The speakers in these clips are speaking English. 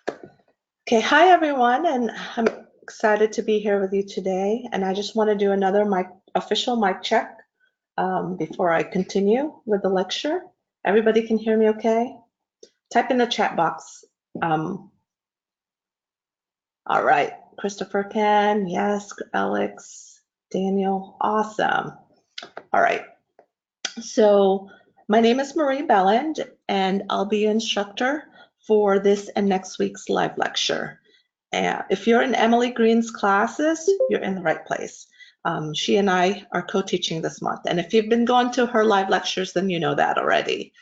Okay, hi everyone, and I'm excited to be here with you today. And I just want to do another official mic check before I continue with the lecture. Everybody can hear me okay? Type in the chat box. Um, all right, Christopher can, yes, Alex, Daniel, awesome. All right, so my name is Marie Belland, and I'll be your instructor for this and next week's live lecture. If you're in Emily Green's classes, you're in the right place. She and I are co-teaching this month. And if you've been going to her live lectures, then you know that already.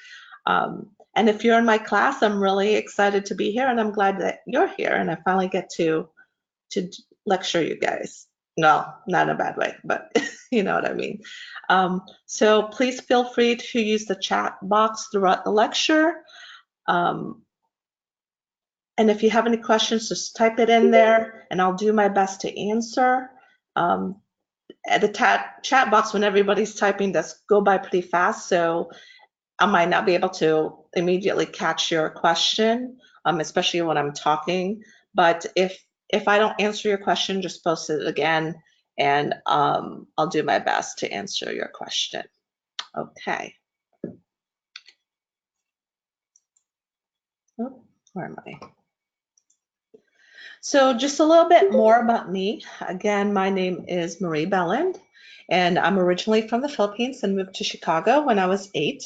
And if you're in my class, I'm really excited to be here, and I'm glad that you're here and I finally get to lecture you guys. No, not in a bad way, but you know what I mean. So please feel free to use the chat box throughout the lecture. Um, And if you have any questions, just type it in there and I'll do my best to answer. At the chat box, when everybody's typing, does go by pretty fast, so I might not be able to immediately catch your question, especially when I'm talking. But if I don't answer your question, just post it again and I'll do my best to answer your question. Okay. Oh, where am I? So just a little bit more about me. Again, my name is Marie Belland, and I'm originally from the Philippines and moved to Chicago when I was 8.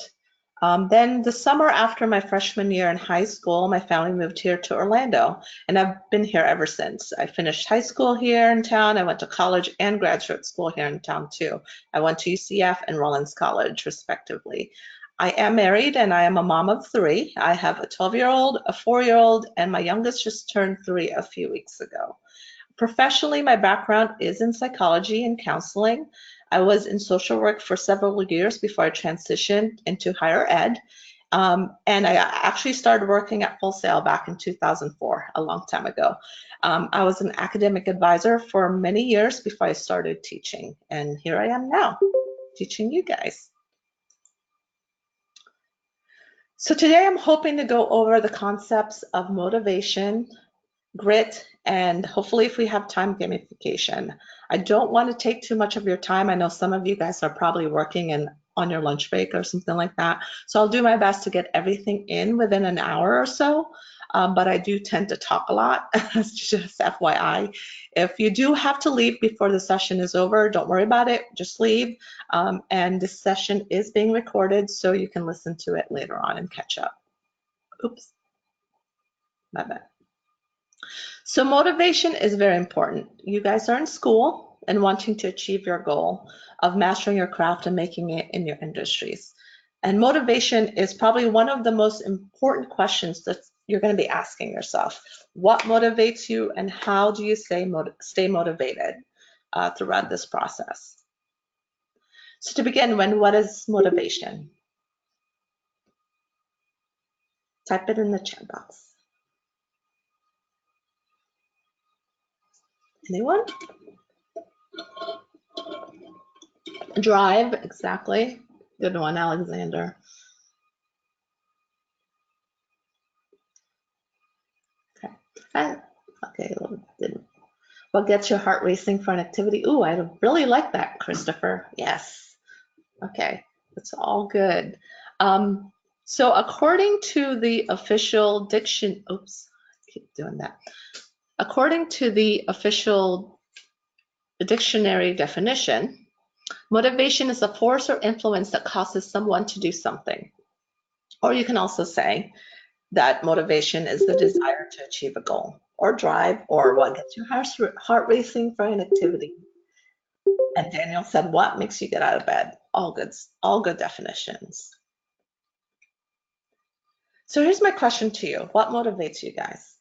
Then the summer after my freshman year in high school, my family moved here to Orlando, and I've been here ever since. I finished high school here in town. I went to college and graduate school here in town too. I went to UCF and Rollins College, respectively. I am married and I am a mom of 3. I have a 12-year-old, a 4-year-old, and my youngest just turned 3 a few weeks ago. Professionally, my background is in psychology and counseling. I was in social work for several years before I transitioned into higher ed. And I actually started working at Full Sail back in 2004, a long time ago. I was an academic advisor for many years before I started teaching. And here I am now, teaching you guys. So today I'm hoping to go over the concepts of motivation, grit, and hopefully if we have time, gamification. I don't want to take too much of your time. I know some of you guys are probably working and on your lunch break or something like that. So I'll do my best to get everything in within an hour or so. But I do tend to talk a lot, just FYI. If you do have to leave before the session is over, don't worry about it, just leave. And this session is being recorded so you can listen to it later on and catch up. Oops, my bad. So motivation is very important. You guys are in school and wanting to achieve your goal of mastering your craft and making it in your industries. And motivation is probably one of the most important questions that you're going to be asking yourself. What motivates you and how do you stay motivated throughout this process? So to begin with, what is motivation? Type it in the chat box. Anyone? Drive, exactly. Good one, Alexander. Okay. Okay, didn't. What gets your heart racing for an activity? Ooh, I really like that, Christopher. Yes. Okay, that's all good. So according to the official oops, I keep doing that. According to the official dictionary definition, motivation is a force or influence that causes someone to do something. Or you can also say that motivation is the desire to achieve a goal or drive or what gets your heart racing for an activity. And Daniel said, what makes you get out of bed? All good definitions. So here's my question to you. What motivates you guys?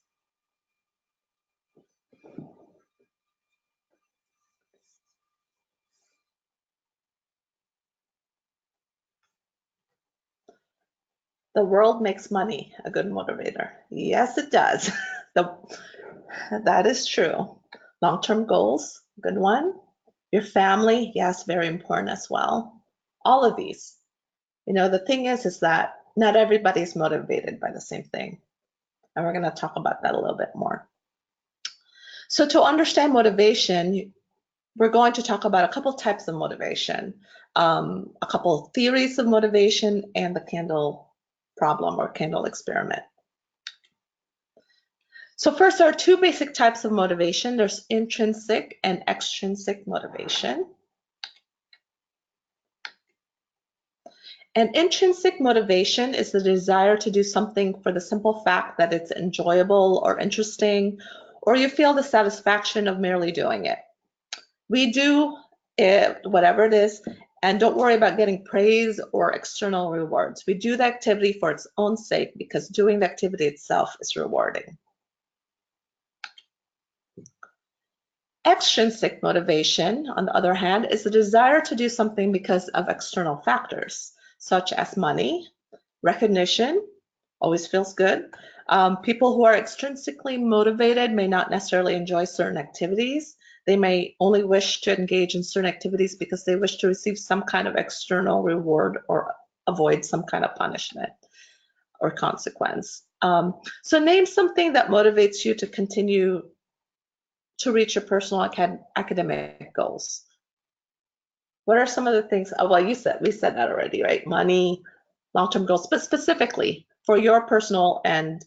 The world makes money a good motivator. Yes, it does. That is true. Long-term goals, good one. Your family, yes, very important as well. All of these. You know, the thing is that not everybody's motivated by the same thing. And we're going to talk about that a little bit more. So to understand motivation, we're going to talk about a couple types of motivation, a couple theories of motivation, and the candle problem or candle experiment. So first, there are two basic types of motivation. There's intrinsic and extrinsic motivation. And intrinsic motivation is the desire to do something for the simple fact that it's enjoyable or interesting, or you feel the satisfaction of merely doing it. We do it, whatever it is, and don't worry about getting praise or external rewards. We do the activity for its own sake because doing the activity itself is rewarding. Extrinsic motivation, on the other hand, is the desire to do something because of external factors, such as money, recognition, always feels good. People who are extrinsically motivated may not necessarily enjoy certain activities. They may only wish to engage in certain activities because they wish to receive some kind of external reward or avoid some kind of punishment or consequence. So name something that motivates you to continue to reach your personal academic goals. What are some of the things? Oh, well, we said that already, right? Money, long-term goals, but specifically for your personal and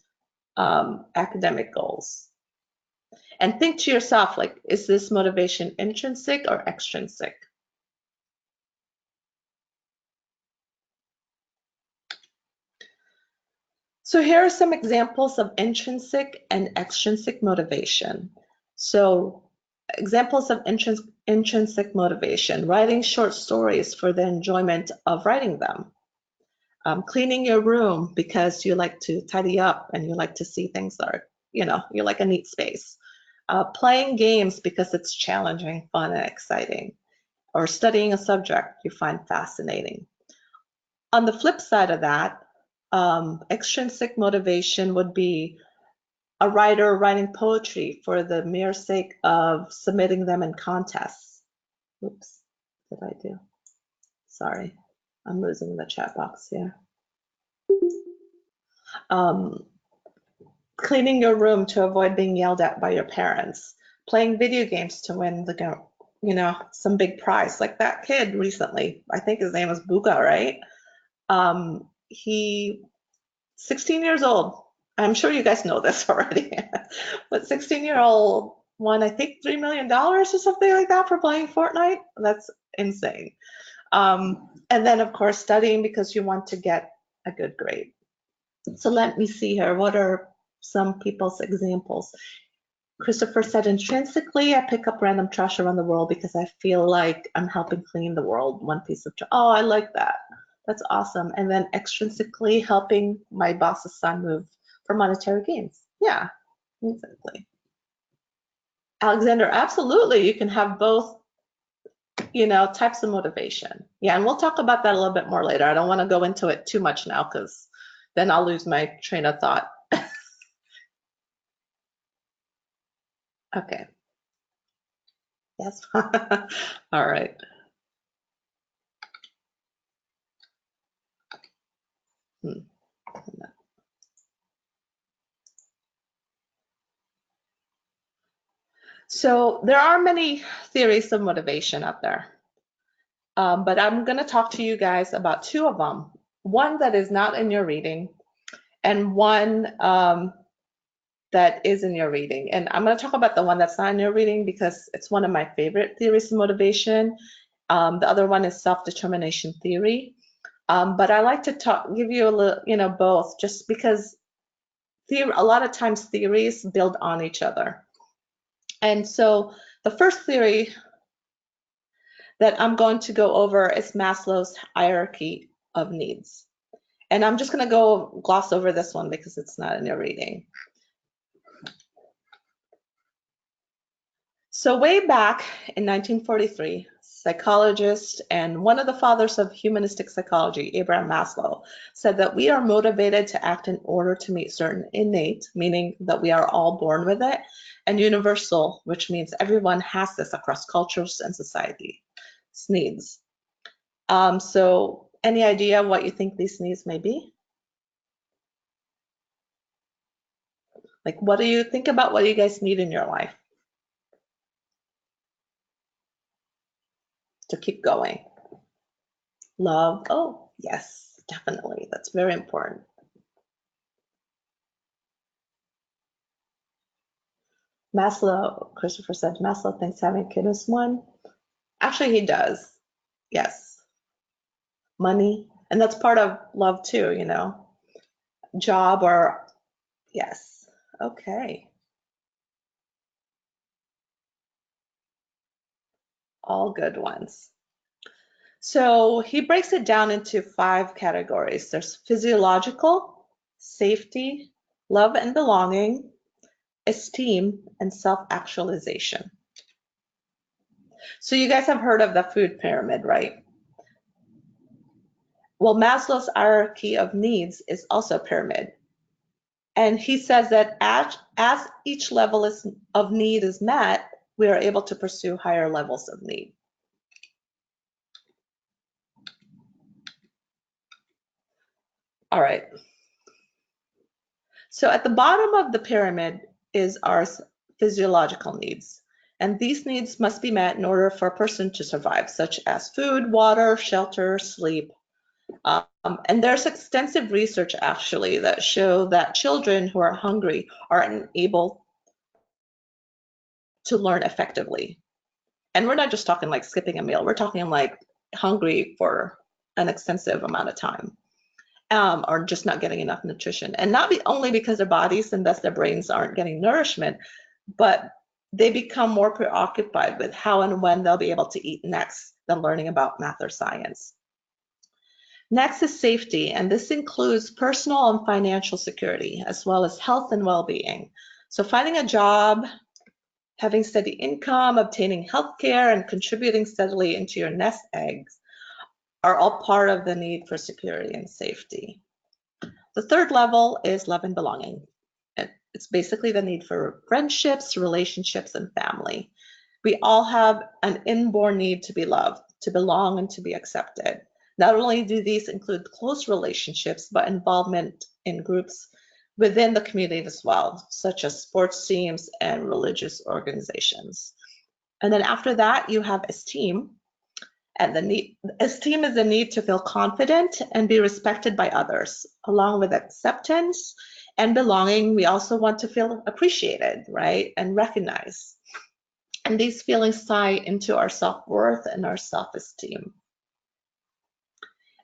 academic goals. And think to yourself, like, is this motivation intrinsic or extrinsic? So here are some examples of intrinsic and extrinsic motivation. So examples of intrinsic motivation: writing short stories for the enjoyment of writing them, cleaning your room because you like to tidy up and you like to see things that are, you like a neat space, playing games because it's challenging, fun, and exciting, or studying a subject you find fascinating. On the flip side of that, extrinsic motivation would be a writer writing poetry for the mere sake of submitting them in contests. Oops, what did I do? Sorry, I'm losing the chat box here. Cleaning your room to avoid being yelled at by your parents, playing video games to win some big prize, like that kid recently. I think his name was Buga, right? He 16 years old. I'm sure you guys know this already, but 16-year-old won, I think, $3 million or something like that for playing Fortnite. That's insane. And then, of course, studying because you want to get a good grade. So let me see here. What are some people's examples? Christopher said, intrinsically, I pick up random trash around the world because I feel like I'm helping clean the world, one piece of trash. Oh, I like that. That's awesome. And then extrinsically, helping my boss's son move for monetary gains. Yeah, exactly. Alexander, absolutely. You can have both, types of motivation. Yeah, and we'll talk about that a little bit more later. I don't want to go into it too much now because then I'll lose my train of thought. Okay. Yes. All right. So there are many theories of motivation out there, but I'm going to talk to you guys about two of them. One that is not in your reading, and one that is in your reading. And I'm going to talk about the one that's not in your reading because it's one of my favorite theories of motivation. The other one is self-determination theory. But I like to give you a little, both, just because a lot of times theories build on each other. And so the first theory that I'm going to go over is Maslow's hierarchy of needs. And I'm just going to gloss over this one because it's not in your reading. So way back in 1943, psychologist and one of the fathers of humanistic psychology, Abraham Maslow, said that we are motivated to act in order to meet certain innate, meaning that we are all born with it, and universal, which means everyone has this across cultures and society. It's needs. So any idea what you think these needs may be? Like, what do you think about? What do you guys need in your life to keep going? Love. Oh, yes, definitely. That's very important. Maslow, Christopher said, Maslow thinks having a kid is one. Actually, he does. Yes. Money. And that's part of love too, you know, job or, yes. Okay. All good ones. So he breaks it down into 5 categories. There's physiological, safety, love and belonging, esteem, and self-actualization. So you guys have heard of the food pyramid, right? Well, Maslow's hierarchy of needs is also a pyramid. And he says that as each level of need is met, we are able to pursue higher levels of need. All right. So at the bottom of the pyramid is our physiological needs. And these needs must be met in order for a person to survive, such as food, water, shelter, sleep. And there's extensive research actually that show that children who are hungry are unable to learn effectively. And we're not just talking like skipping a meal, we're talking like hungry for an extensive amount of time. Or just not getting enough nutrition. And not only because their bodies and thus their brains aren't getting nourishment, but they become more preoccupied with how and when they'll be able to eat next than learning about math or science. Next is safety, and this includes personal and financial security, as well as health and well-being. So finding a job, having steady income, obtaining health care, and contributing steadily into your nest eggs are all part of the need for security and safety. The third level is love and belonging. It's basically the need for friendships, relationships, and family. We all have an inborn need to be loved, to belong, and to be accepted. Not only do these include close relationships, but involvement in groups within the community as well, such as sports teams and religious organizations. And then after that, you have esteem. And esteem is the need to feel confident and be respected by others. Along with acceptance and belonging, we also want to feel appreciated, right? And recognized. And these feelings tie into our self-worth and our self-esteem.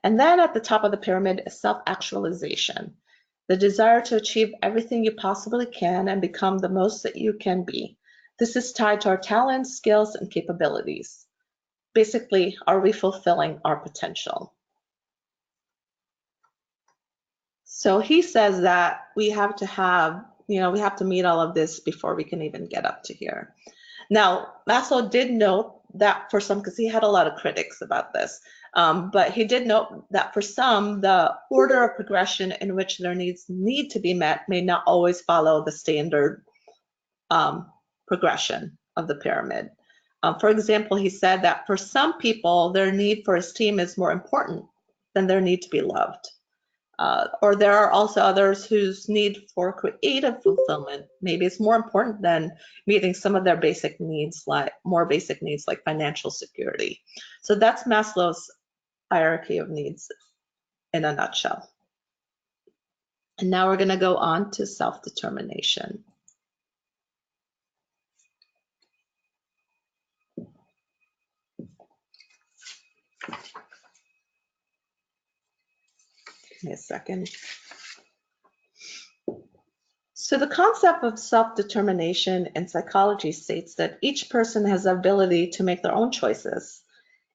And then at the top of the pyramid is self-actualization, the desire to achieve everything you possibly can and become the most that you can be. This is tied to our talents, skills, and capabilities. Basically, are we fulfilling our potential? So he says that we have to have, we have to meet all of this before we can even get up to here. Now, Maslow did note that for some, because he had a lot of critics about this, but he did note that for some, the order of progression in which their needs need to be met may not always follow the standard progression of the pyramid. For example, he said that for some people, their need for esteem is more important than their need to be loved. Or there are also others whose need for creative fulfillment maybe is more important than meeting some of their basic needs, like more basic needs like financial security. So that's Maslow's hierarchy of needs in a nutshell. And now we're going to go on to self-determination. Give me a second. So the concept of self-determination in psychology states that each person has the ability to make their own choices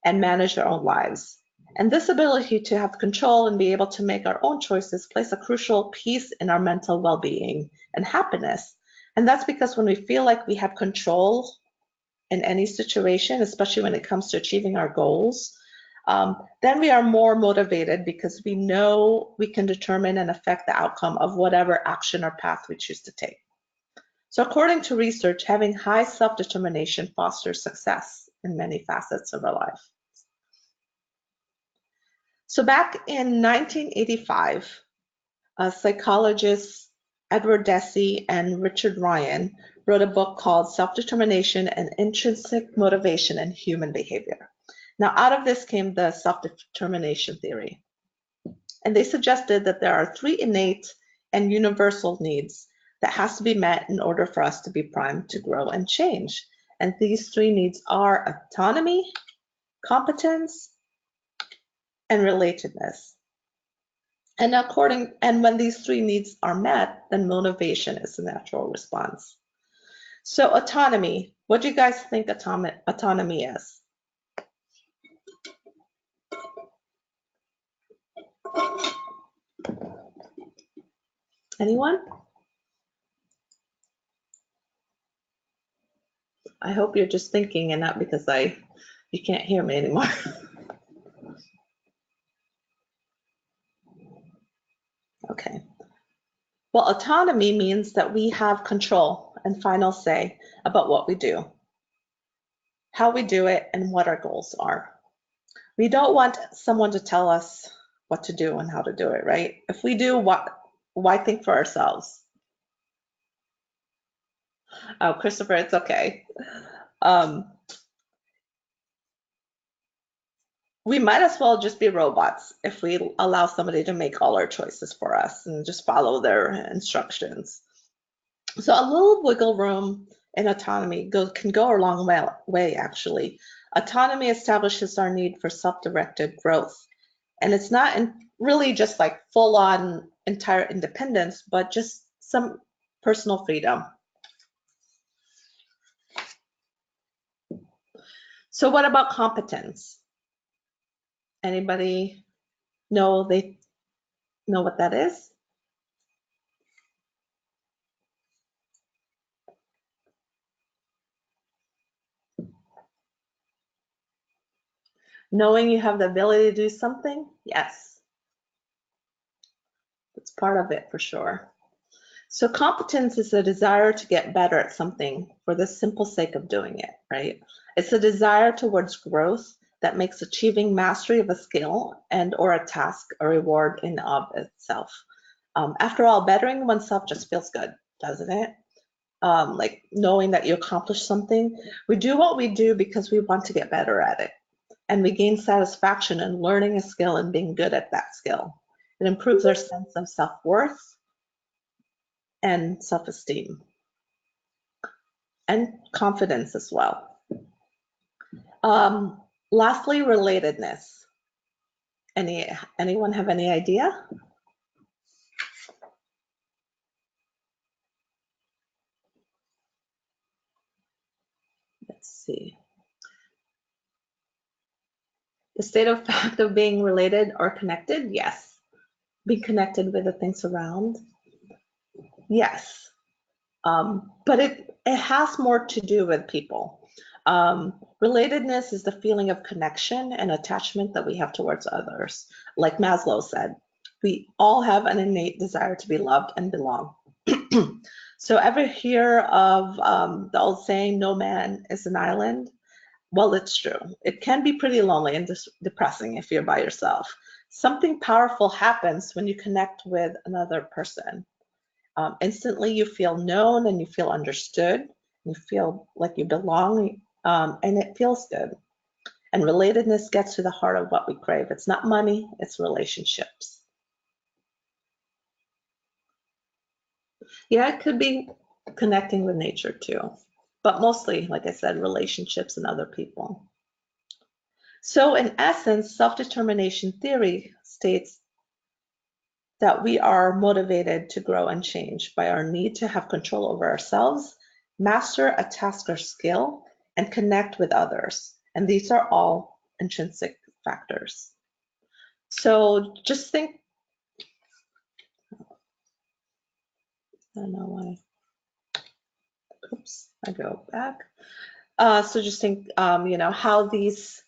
and manage their own lives. And this ability to have control and be able to make our own choices plays a crucial piece in our mental well-being and happiness. And that's because when we feel like we have control in any situation, especially when it comes to achieving our goals, then we are more motivated because we know we can determine and affect the outcome of whatever action or path we choose to take. So according to research, having high self-determination fosters success in many facets of our life. So back in 1985, a psychologist Edward Deci and Richard Ryan wrote a book called Self-Determination and Intrinsic Motivation in Human Behavior. Now, out of this came the self-determination theory. And they suggested that there are 3 innate and universal needs that has to be met in order for us to be primed to grow and change. And these 3 needs are autonomy, competence, and relatedness. And when these 3 needs are met, then motivation is the natural response. So autonomy, what do you guys think autonomy is? Anyone? I hope you're just thinking and not because you can't hear me anymore. Okay. Well, autonomy means that we have control and final say about what we do, how we do it, and what our goals are. We don't want someone to tell us what to do and how to do it, right? If we do, why think for ourselves? Oh, Christopher, it's okay. We might as well just be robots if we allow somebody to make all our choices for us and just follow their instructions. So a little wiggle room in autonomy can go a long way, actually. Autonomy establishes our need for self-directed growth. And it's not really just like full-on entire independence, but just some personal freedom. So what about competence? Anybody know what that is? Knowing you have the ability to do something? Yes. It's part of it for sure. So competence is a desire to get better at something for the simple sake of doing it, right? It's a desire towards growth that makes achieving mastery of a skill and or a task a reward in of itself. After all, bettering oneself just feels good, doesn't it? Like knowing that you accomplished something. We do what we do because we want to get better at it. And we gain satisfaction in learning a skill and being good at that skill. It improves our sense of self-worth and self-esteem and confidence as well. Lastly, relatedness. Anyone have any idea? Let's see. The state of fact of being related or connected? Yes. Be connected with the things around? Yes. But it has more to do with people. Relatedness is the feeling of connection and attachment that we have towards others. Like Maslow said, we all have an innate desire to be loved and belong. So ever hear of the old saying, no man is an island? Well, it's true. It can be pretty lonely and depressing if you're by yourself. Something powerful happens when you connect with another person. Instantly you feel known and you feel understood. You feel like you belong, and it feels good. And relatedness gets to the heart of what we crave. It's not money, it's relationships. Yeah, it could be connecting with nature too, but mostly, like I said, relationships and other people. So in essence, self-determination theory states that we are motivated to grow and change by our need to have control over ourselves, master a task or skill, and connect with others. And these are all intrinsic factors. So just think, I don't know why, oops, I go back. So just think, how these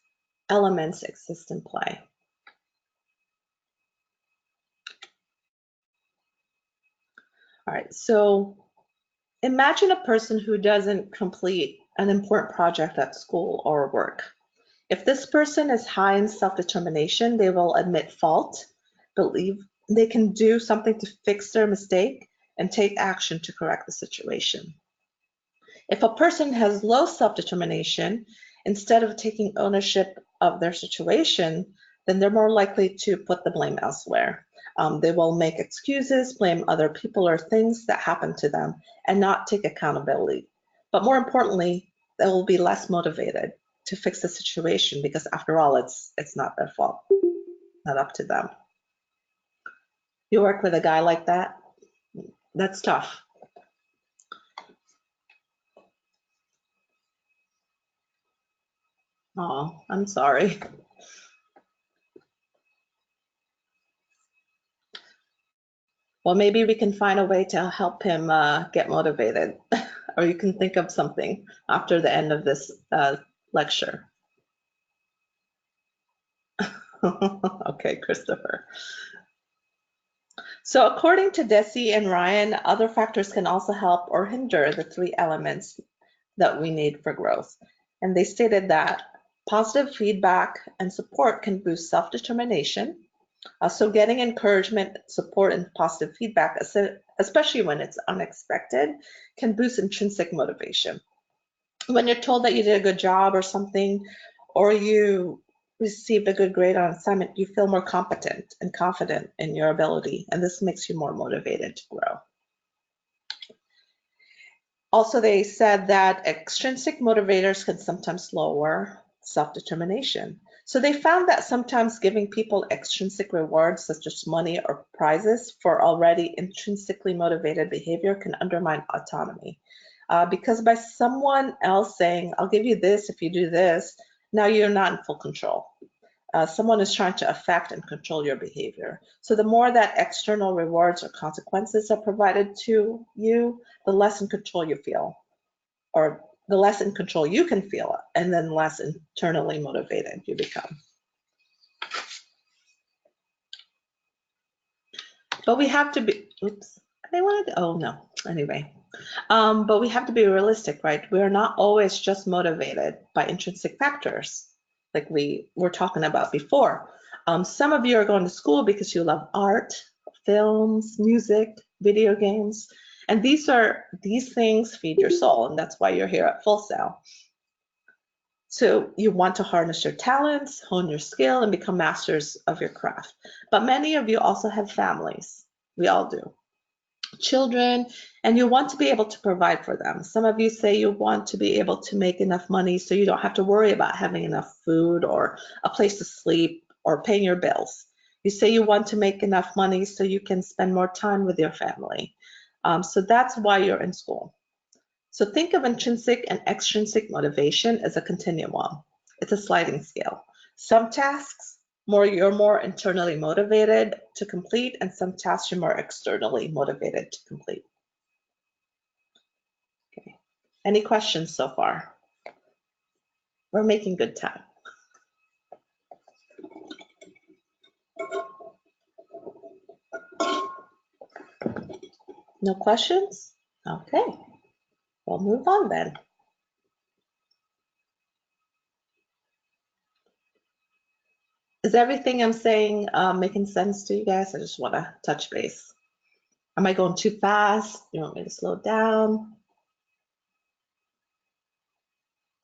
elements exist in play. All right, so imagine a person who doesn't complete an important project at school or work. If this person is high in self-determination, they will admit fault, believe they can do something to fix their mistake, and take action to correct the situation. If a person has low self-determination, instead of taking ownership of their situation, then they're more likely to put the blame elsewhere. They will make excuses, blame other people or things that happen to them, and not take accountability. But more importantly, they will be less motivated to fix the situation because after all, it's not their fault, not up to them. You work with a guy like that? That's tough. Oh, I'm sorry. Well, maybe we can find a way to help him get motivated, or you can think of something after the end of this lecture. Okay, Christopher. So according to Desi and Ryan, other factors can also help or hinder the three elements that we need for growth. And they stated that positive feedback and support can boost self-determination. So getting encouragement, support, and positive feedback, especially when it's unexpected, can boost intrinsic motivation. When you're told that you did a good job or something, or you received a good grade on assignment, you feel more competent and confident in your ability, and this makes you more motivated to grow. Also, they said that extrinsic motivators can sometimes lower self-determination. So they found that sometimes giving people extrinsic rewards, such as money or prizes, for already intrinsically motivated behavior can undermine autonomy. Because by someone else saying, I'll give you this if you do this, now you're not in full control. Someone is trying to affect and control your behavior. So the more that external rewards or consequences are provided to you, the less in control you feel, or the less in control you can feel, and then less internally motivated you become. But we have to be, oops, I wanted, oh no, anyway. But we have to be realistic, right? We're not always just motivated by intrinsic factors like we were talking about before. Some of you are going to school because you love art, films, music, video games, and these things feed your soul, and that's why you're here at Full Sail. So you want to harness your talents, hone your skill, and become masters of your craft. But many of you also have families. We all do. Children, and you want to be able to provide for them. Some of you say you want to be able to make enough money so you don't have to worry about having enough food or a place to sleep or paying your bills. You say you want to make enough money so you can spend more time with your family. So that's why you're in school. So think of intrinsic and extrinsic motivation as a continuum. It's a sliding scale. Some tasks you're more internally motivated to complete, and some tasks you're more externally motivated to complete. Okay. Any questions so far? We're making good time. No questions? Okay. We'll move on then. Is everything I'm saying making sense to you guys? I just want to touch base. Am I going too fast? You want me to slow down?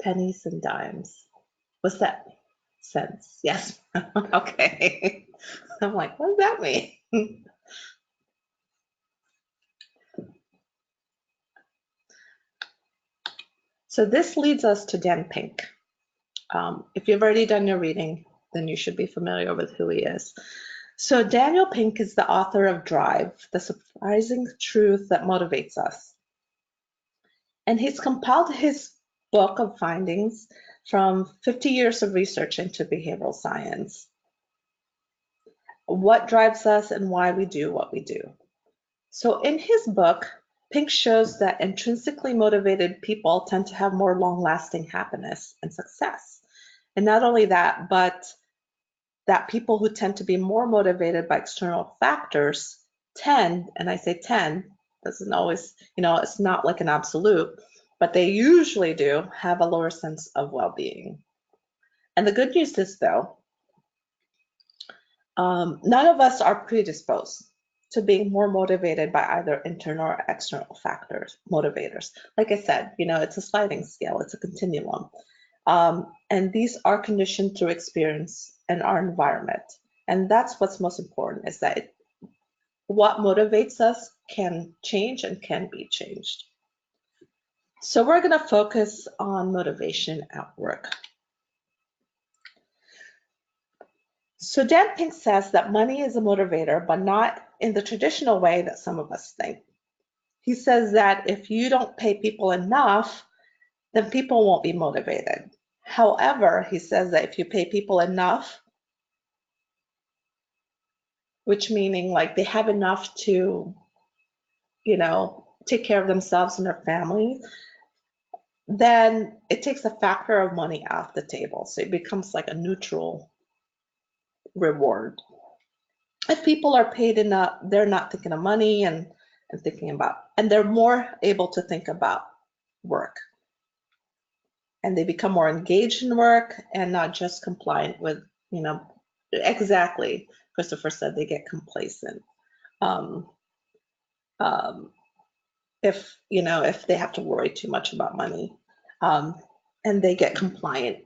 Pennies and dimes. What's that? Cents. Yes. Okay. I'm like, what does that mean? So this leads us to Dan Pink. If you've already done your reading, then you should be familiar with who he is. So Daniel Pink is the author of Drive, the surprising truth that motivates us. And he's compiled his book of findings from 50 years of research into behavioral science. What drives us and why we do what we do. So in his book, Pink shows that intrinsically motivated people tend to have more long-lasting happiness and success. And not only that, but that people who tend to be more motivated by external factors tend, and I say tend, doesn't always, it's not like an absolute, but they usually do have a lower sense of well-being. And the good news is though, none of us are predisposed to being more motivated by either internal or external factors, motivators. Like I said, it's a sliding scale, it's a continuum. And these are conditioned through experience and our environment. And that's what's most important, is that what motivates us can change and can be changed. So we're going to focus on motivation at work. So Dan Pink says that money is a motivator, but not in the traditional way that some of us think. He says that if you don't pay people enough, then people won't be motivated. However, he says that if you pay people enough, which meaning like they have enough to, take care of themselves and their family, then it takes a factor of money off the table. So it becomes like a neutral reward. If people are paid enough, they're not thinking of money and thinking about, and they're more able to think about work. And they become more engaged in work and not just compliant with, exactly. Christopher said they get complacent. If they have to worry too much about money, and they get compliant,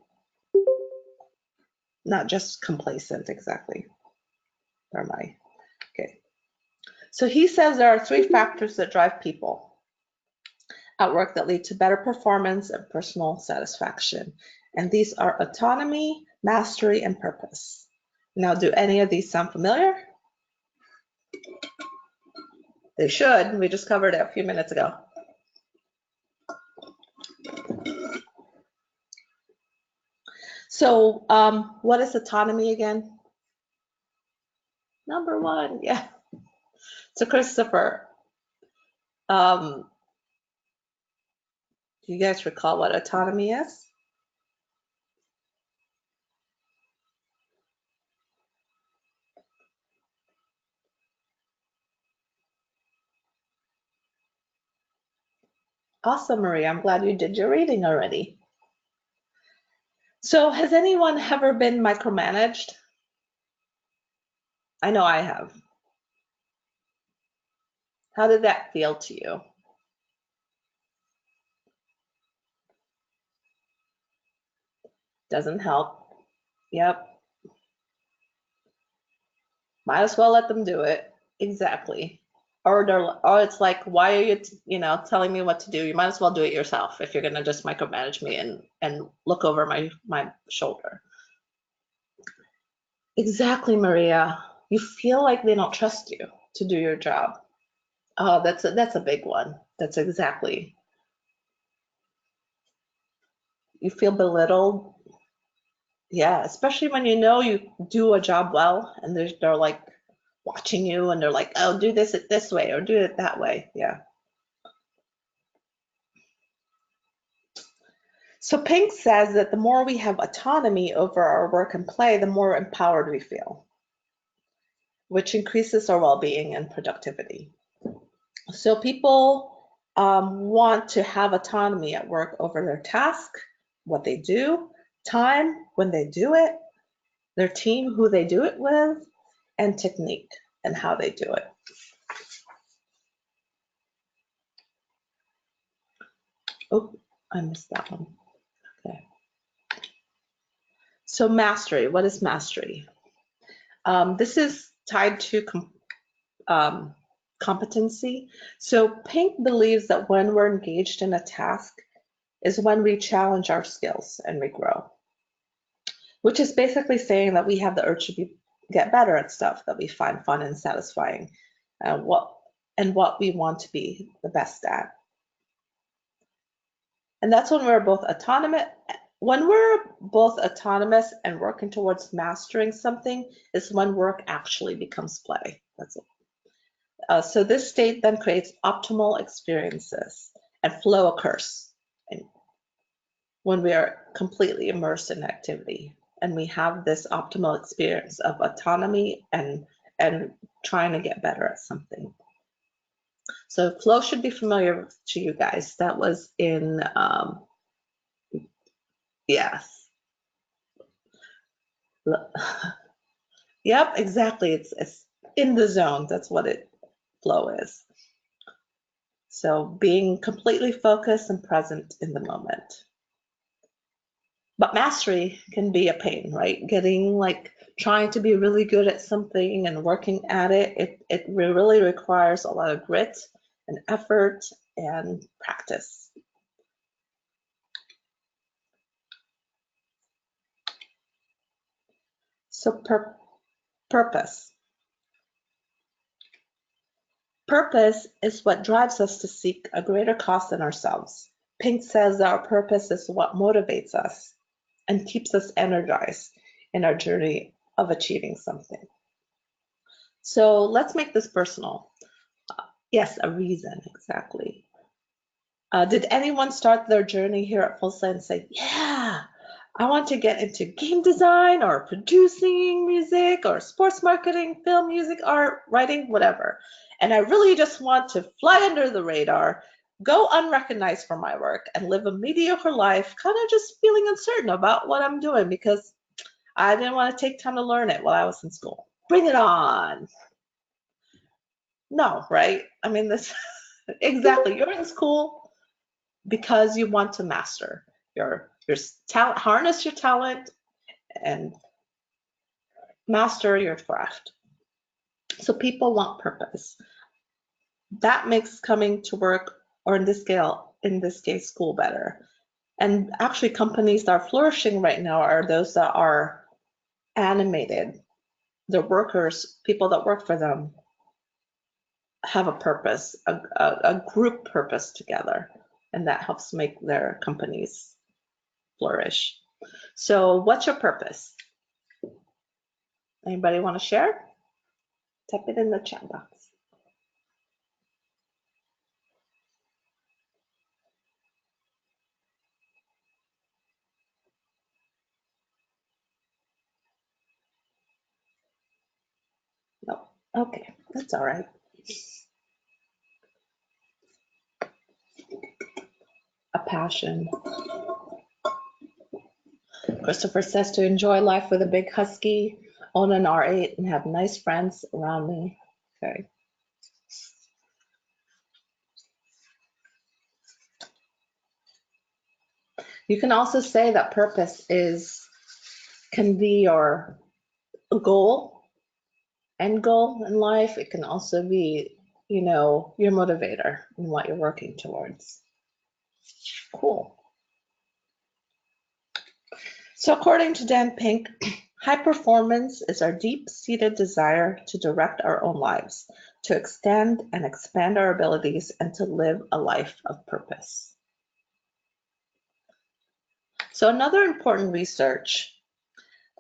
not just complacent, exactly. Or am I? Okay. So he says there are 3 factors that drive people at work that lead to better performance and personal satisfaction. And these are autonomy, mastery, and purpose. Now, do any of these sound familiar? They should. We just covered it a few minutes ago. So what is autonomy again? Number 1, yeah. So Christopher, do you guys recall what autonomy is? Awesome, Maria. I'm glad you did your reading already. So has anyone ever been micromanaged? I know I have. How did that feel to you? Doesn't help. Yep. Might as well let them do it. Exactly. Or it's like, why are you, telling me what to do? You might as well do it yourself if you're gonna just micromanage me and look over my shoulder. Exactly, Maria. You feel like they don't trust you to do your job. Oh, that's a big one. That's exactly. You feel belittled. Yeah, especially when you do a job well and they're like watching you and they're like, oh, do this way or do it that way. Yeah. So Pink says that the more we have autonomy over our work and play, the more empowered we feel, which increases our well-being and productivity. So people want to have autonomy at work over their task, what they do, time when they do it, their team, who they do it with, and technique and how they do it. Oh, I missed that one. Okay. So mastery, what is mastery? This is tied to competency. So Pink believes that when we're engaged in a task is when we challenge our skills and we grow, which is basically saying that we have the urge to get better at stuff that we find fun and satisfying, what we want to be the best at. And that's when we're both autonomous. When we're both autonomous and working towards mastering something is when work actually becomes play. That's it. So this state then creates optimal experiences and flow occurs when we are completely immersed in activity and we have this optimal experience of autonomy and trying to get better at something. So flow should be familiar to you guys. That was in, yes. Yep, exactly. It's in the zone. That's what it flow is. So being completely focused and present in the moment. But mastery can be a pain, right? Trying to be really good at something and working at it really requires a lot of grit and effort and practice. So purpose. Purpose is what drives us to seek a greater cause than ourselves. Pink says that our purpose is what motivates us and keeps us energized in our journey of achieving something. So let's make this personal. Yes, a reason, exactly. Did anyone start their journey here at Full Sail and say, yeah, I want to get into game design or producing music or sports marketing, film, music, art, writing, whatever. And I really just want to fly under the radar, go unrecognized for my work, and live a mediocre life, kind of just feeling uncertain about what I'm doing because I didn't want to take time to learn it while I was in school. Bring it on. No, right? I mean, this exactly. You're in school because you want to master your talent, harness your talent, and master your craft. So people want purpose. That makes coming to work, or in this case, school better. And actually, companies that are flourishing right now are those that are animated. The workers, people that work for them, have a purpose, a group purpose together, and that helps make their companies flourish. So what's your purpose? Anybody want to share? Type it in the chat box. No. Okay, that's all right. A passion. Christopher says to enjoy life with a big husky, own an R8, and have nice friends around me. Okay. You can also say that purpose can be your goal, end goal in life. It can also be, your motivator and what you're working towards. Cool. So according to Dan Pink, high performance is our deep-seated desire to direct our own lives, to extend and expand our abilities, and to live a life of purpose. So another important research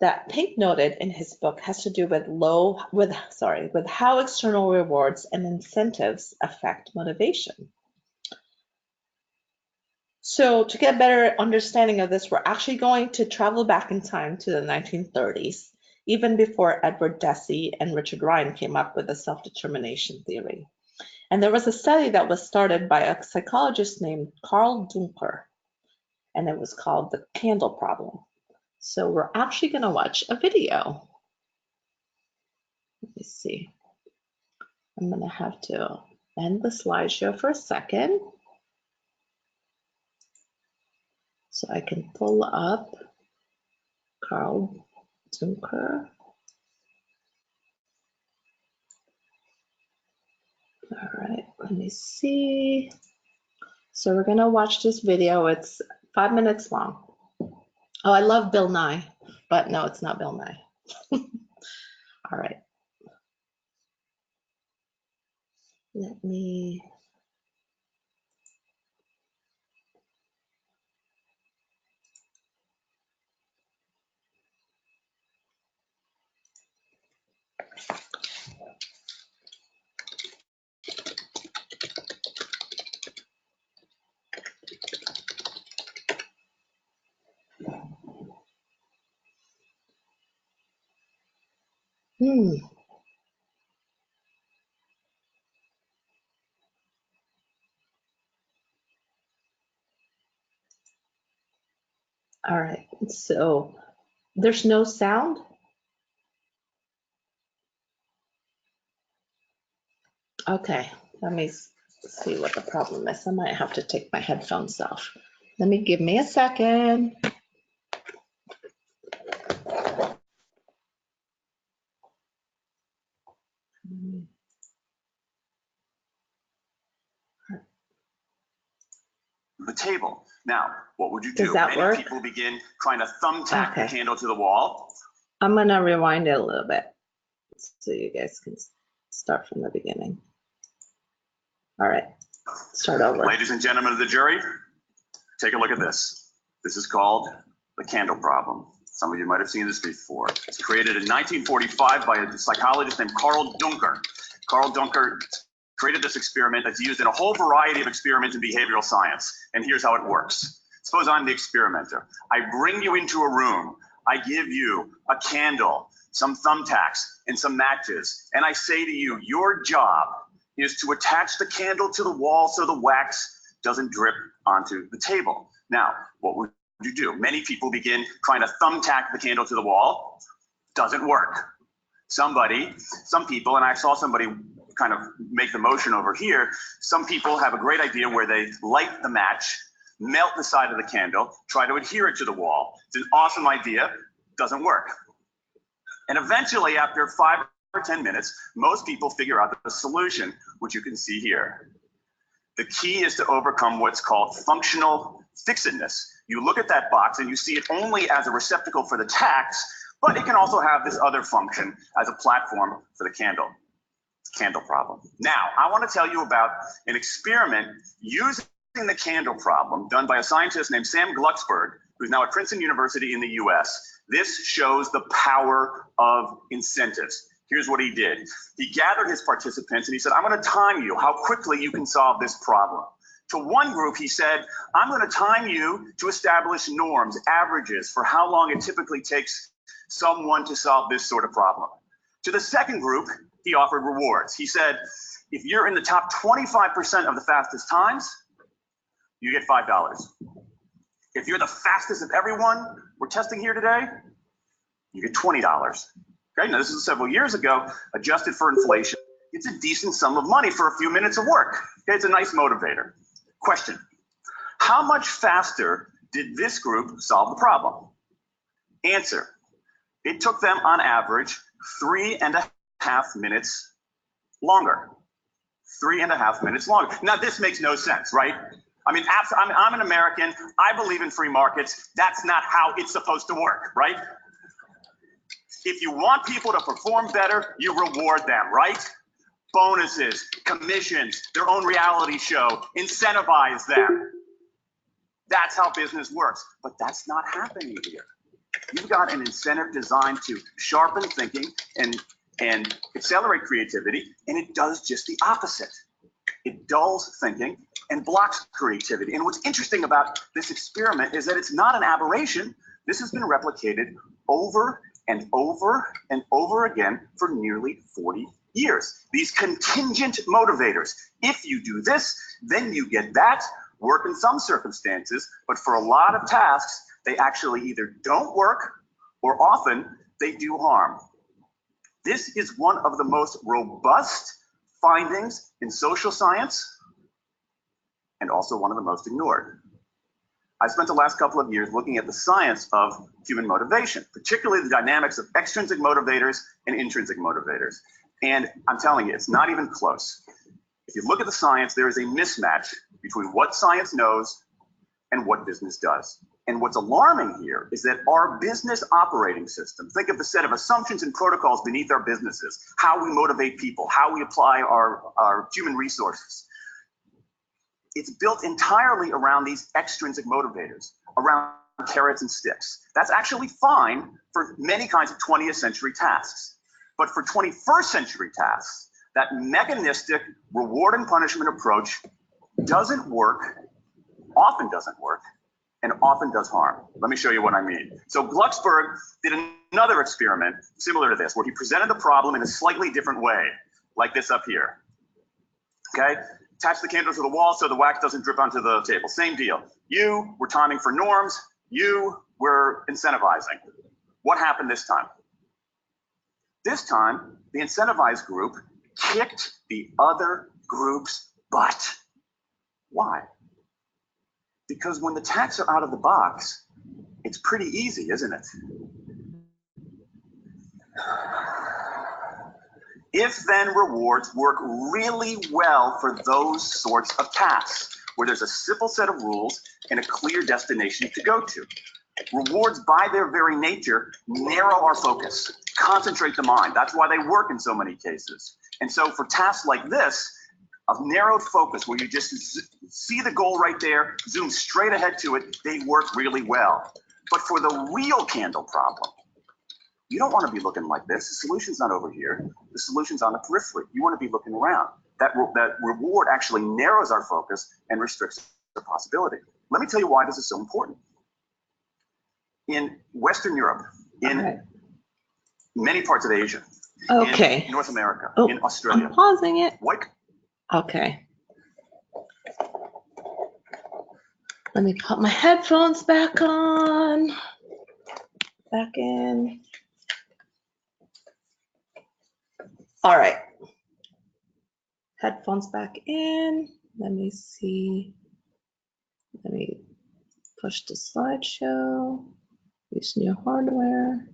that Pink noted in his book has to do with how external rewards and incentives affect motivation. So to get a better understanding of this, we're actually going to travel back in time to the 1930s, even before Edward Deci and Richard Ryan came up with the self-determination theory. And there was a study that was started by a psychologist named Carl Duncker, and it was called the candle problem. So we're actually going to watch a video. Let me see. I'm going to have to end the slideshow for a second so I can pull up Carl Duncker. All right, let me see. So we're going to watch this video. It's 5 minutes long. Oh, I love Bill Nye, but no, it's not Bill Nye. All right. Let me. All right. So there's no sound. Okay, let me see what the problem is. I might have to take my headphones off. Give me a second. The table. Now, what would you do? Does that work? Many people begin trying to thumbtack the candle to the wall. I'm gonna rewind it a little bit so you guys can start from the beginning. All right, start over. Ladies and gentlemen of the jury, take a look at this. This is called the candle problem. Some of you might have seen this before. It's created in 1945 by a psychologist named Carl Duncker. Carl Duncker created this experiment that's used in a whole variety of experiments in behavioral science. And here's how it works. Suppose I'm the experimenter. I bring you into a room. I give you a candle, some thumbtacks, and some matches. And I say to you, your job is to attach the candle to the wall so the wax doesn't drip onto the table. Now, what would you do? Many people begin trying to thumbtack the candle to the wall. Doesn't work. Some people, and I saw somebody kind of make the motion over here, some people have a great idea where they light the match, melt the side of the candle, try to adhere it to the wall. It's an awesome idea, doesn't work. And eventually, after 5 or 10 minutes, most people figure out the solution, which you can see here. The key is to overcome what's called functional fixedness. You look at that box and you see it only as a receptacle for the tacks, but it can also have this other function as a platform for the candle. Candle problem. Now, I want to tell you about an experiment using the candle problem done by a scientist named Sam Glucksberg, who's now at Princeton University in the US. This shows the power of incentives. Here's what he did. He gathered his participants and he said, I'm going to time you how quickly you can solve this problem. To one group, he said, I'm going to time you to establish norms, averages for how long it typically takes someone to solve this sort of problem. To the second group, he offered rewards. He said, if you're in the top 25% of the fastest times, you get $5. If you're the fastest of everyone we're testing here today, you get $20. Okay, now this is several years ago, adjusted for inflation. It's a decent sum of money for a few minutes of work. Okay, it's a nice motivator. Question, how much faster did this group solve the problem? Answer, it took them on average 3.5 minutes longer. 3.5 minutes longer. Now this makes no sense, right? I mean, I'm an American. I believe in free markets. That's not how it's supposed to work, right? If you want people to perform better, you reward them, right? Bonuses, commissions, their own reality show, incentivize them. That's how business works. But that's not happening here. You've got an incentive designed to sharpen thinking and accelerate creativity, and it does just the opposite. It dulls thinking and blocks creativity. And what's interesting about this experiment is that it's not an aberration. This has been replicated over and over and over again for nearly 40 years. These contingent motivators. If you do this, then you get that. Work in some circumstances, but for a lot of tasks, they actually either don't work or often they do harm. This is one of the most robust findings in social science and also one of the most ignored. I spent the last couple of years looking at the science of human motivation, particularly the dynamics of extrinsic motivators and intrinsic motivators. And I'm telling you, it's not even close. If you look at the science, there is a mismatch between what science knows and what business does. And what's alarming here is that our business operating system, think of the set of assumptions and protocols beneath our businesses, how we motivate people, how we apply our human resources. It's built entirely around these extrinsic motivators, around carrots and sticks. That's actually fine for many kinds of 20th century tasks. But for 21st century tasks, that mechanistic reward and punishment approach doesn't work, often doesn't work, and often does harm. Let me show you what I mean. So Glucksberg did another experiment similar to this, where he presented the problem in a slightly different way, like this up here. Okay, attach the candle to the wall so the wax doesn't drip onto the table. Same deal. You were timing for norms, you were incentivizing. What happened this time? This time, the incentivized group kicked the other group's butt. Why? Because when the tacks are out of the box, it's pretty easy, isn't it? If-then rewards work really well for those sorts of tasks, where there's a simple set of rules and a clear destination to go to. Rewards, by their very nature, narrow our focus, concentrate the mind. That's why they work in so many cases. And so for tasks like this, a narrowed focus where you just see the goal right there, zoom straight ahead to it, they work really well. But for the real candle problem, you don't want to be looking like this. The solution's not over here. The solution's on the periphery. You want to be looking around. That reward actually narrows our focus and restricts the possibility. Let me tell you why this is so important. In Western Europe, in many parts of Asia, in North America, in Australia. I'm pausing it. White. Okay. Let me put my headphones back on. Back in. All right. Headphones back in. Let me see. Let me push the slideshow. Use new hardware.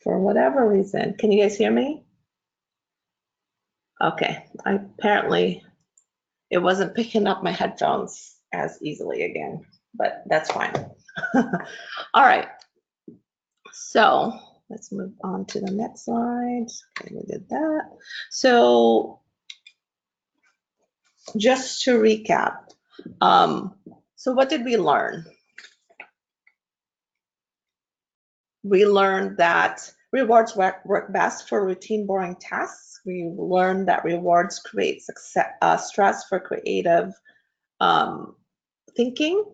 For whatever reason, can you guys hear me? Okay, apparently it wasn't picking up my headphones as easily again, but that's fine. All right, so let's move on to the next slide. Okay, we did that. So just to recap, so what did we learn? We learned that rewards work best for routine, boring tasks. We learned that rewards create stress for creative thinking.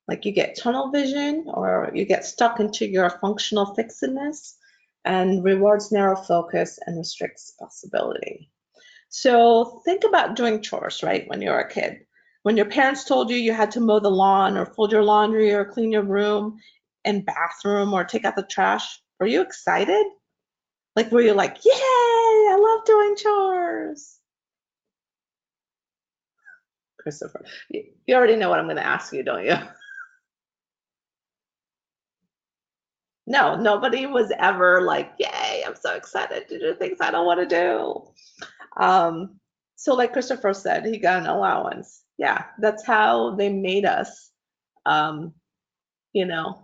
Like you get tunnel vision or you get stuck into your functional fixedness, and rewards narrow focus and restricts possibility. So think about doing chores, right, when you're a kid. When your parents told you you had to mow the lawn or fold your laundry or clean your room and bathroom or take out the trash, were you excited? Like, were you like, yay, I love doing chores? Christopher, you already know what I'm going to ask you, don't you? No, nobody was ever like, yay, I'm so excited to do things I don't want to do. So like Christopher said, he got an allowance. Yeah, that's how they made us, you know,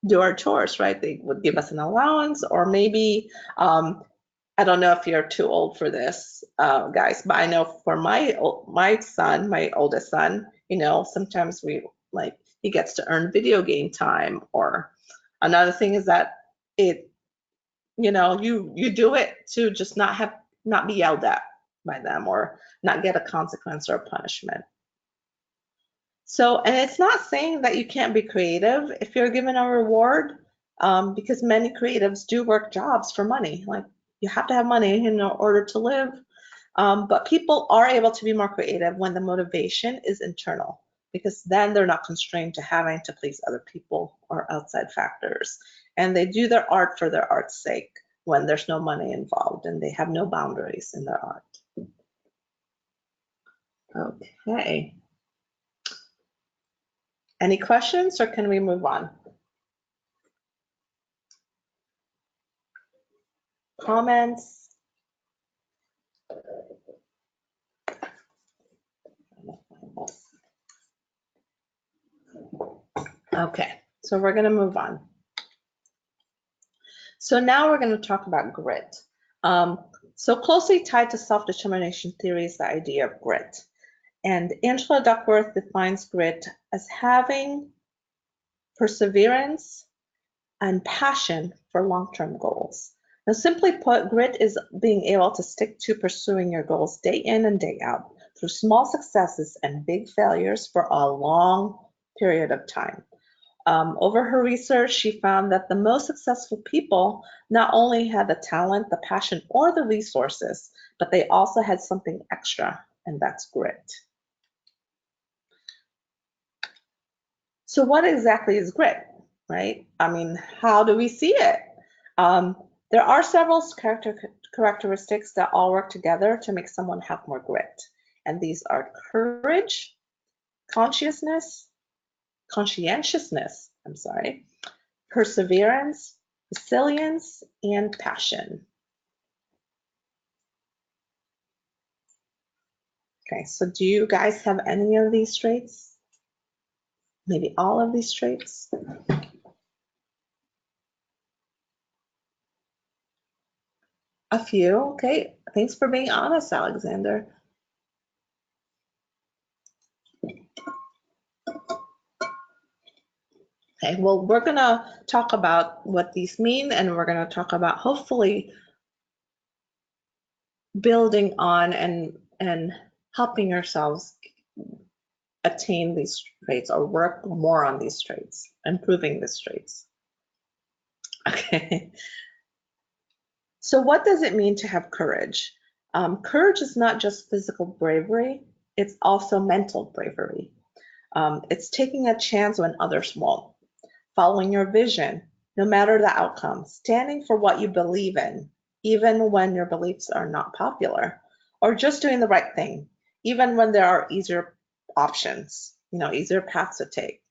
do our chores, right? They would give us an allowance, or maybe, I don't know if you're too old for this, guys, but I know for my son, my oldest son, you know, sometimes he gets to earn video game time. Or another thing is that you do it to just not be yelled at by them or not get a consequence or a punishment. So, and it's not saying that you can't be creative if you're given a reward, because many creatives do work jobs for money. Like, you have to have money in order to live. But people are able to be more creative when the motivation is internal, because then they're not constrained to having to please other people or outside factors. And they do their art for their art's sake when there's no money involved and they have no boundaries in their art. Okay. Any questions, or can we move on? Comments? Okay, so we're going to move on. So now we're going to talk about grit. So closely tied to self-determination theory is the idea of grit. And Angela Duckworth defines grit as having perseverance and passion for long-term goals. Now, simply put, grit is being able to stick to pursuing your goals day in and day out through small successes and big failures for a long period of time. Over her research, she found that the most successful people not only had the talent, the passion, or the resources, but they also had something extra, and that's grit. So what exactly is grit, right? I mean, how do we see it? There are several characteristics that all work together to make someone have more grit. And these are courage, conscientiousness, perseverance, resilience, and passion. Okay, so do you guys have any of these traits? Maybe all of these traits? A few, okay. Thanks for being honest, Alexander. Okay, well, we're gonna talk about what these mean, and we're gonna talk about hopefully building on and helping yourselves attain these traits or work more on these traits, improving these traits. Okay. So what does it mean to have courage? Courage is not just physical bravery, it's also mental bravery. It's taking a chance when others won't, following your vision, no matter the outcome, standing for what you believe in, even when your beliefs are not popular, or just doing the right thing, even when there are easier options, easier paths to take.